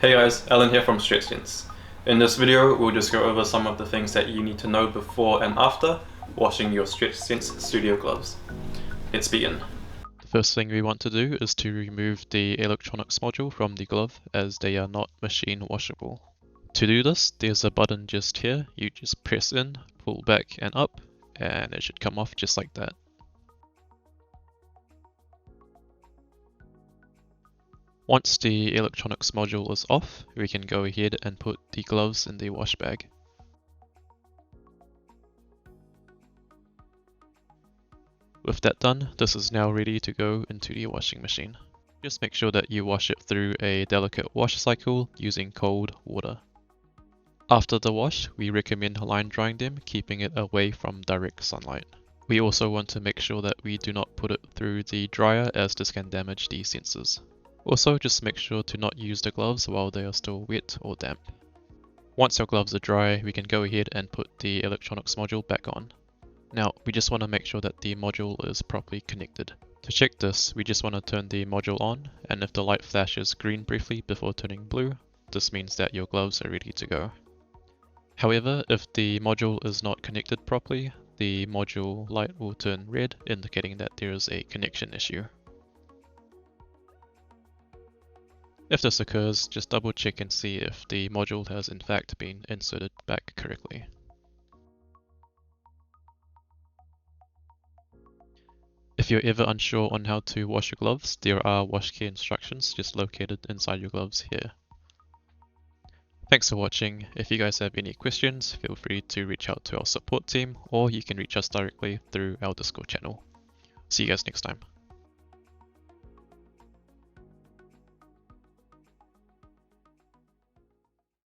Hey guys, Alan here from StretchSense. In this video, we'll just go over some of the things that you need to know before and after washing your StretchSense Studio Gloves. Let's begin. The first thing we want to do is to remove the electronics module from the glove, as they are not machine washable. To do this, there's a button just here. You just press in, pull back and up, and it should come off just like that. Once the electronics module is off, we can go ahead and put the gloves in the wash bag. With that done, this is now ready to go into the washing machine. Just make sure that you wash it through a delicate wash cycle using cold water. After the wash, we recommend line drying them, keeping it away from direct sunlight. We also want to make sure that we do not put it through the dryer, as this can damage the sensors. Also, just make sure to not use the gloves while they are still wet or damp. Once your gloves are dry, we can go ahead and put the electronics module back on. Now, we just want to make sure that the module is properly connected. To check this, we just want to turn the module on, and if the light flashes green briefly before turning blue, this means that your gloves are ready to go. However, if the module is not connected properly, the module light will turn red, indicating that there is a connection issue. If this occurs, just double check and see if the module has in fact been inserted back correctly. If you're ever unsure on how to wash your gloves, there are wash care instructions just located inside your gloves here. Thanks for watching. If you guys have any questions, feel free to reach out to our support team, or you can reach us directly through our Discord channel. See you guys next time.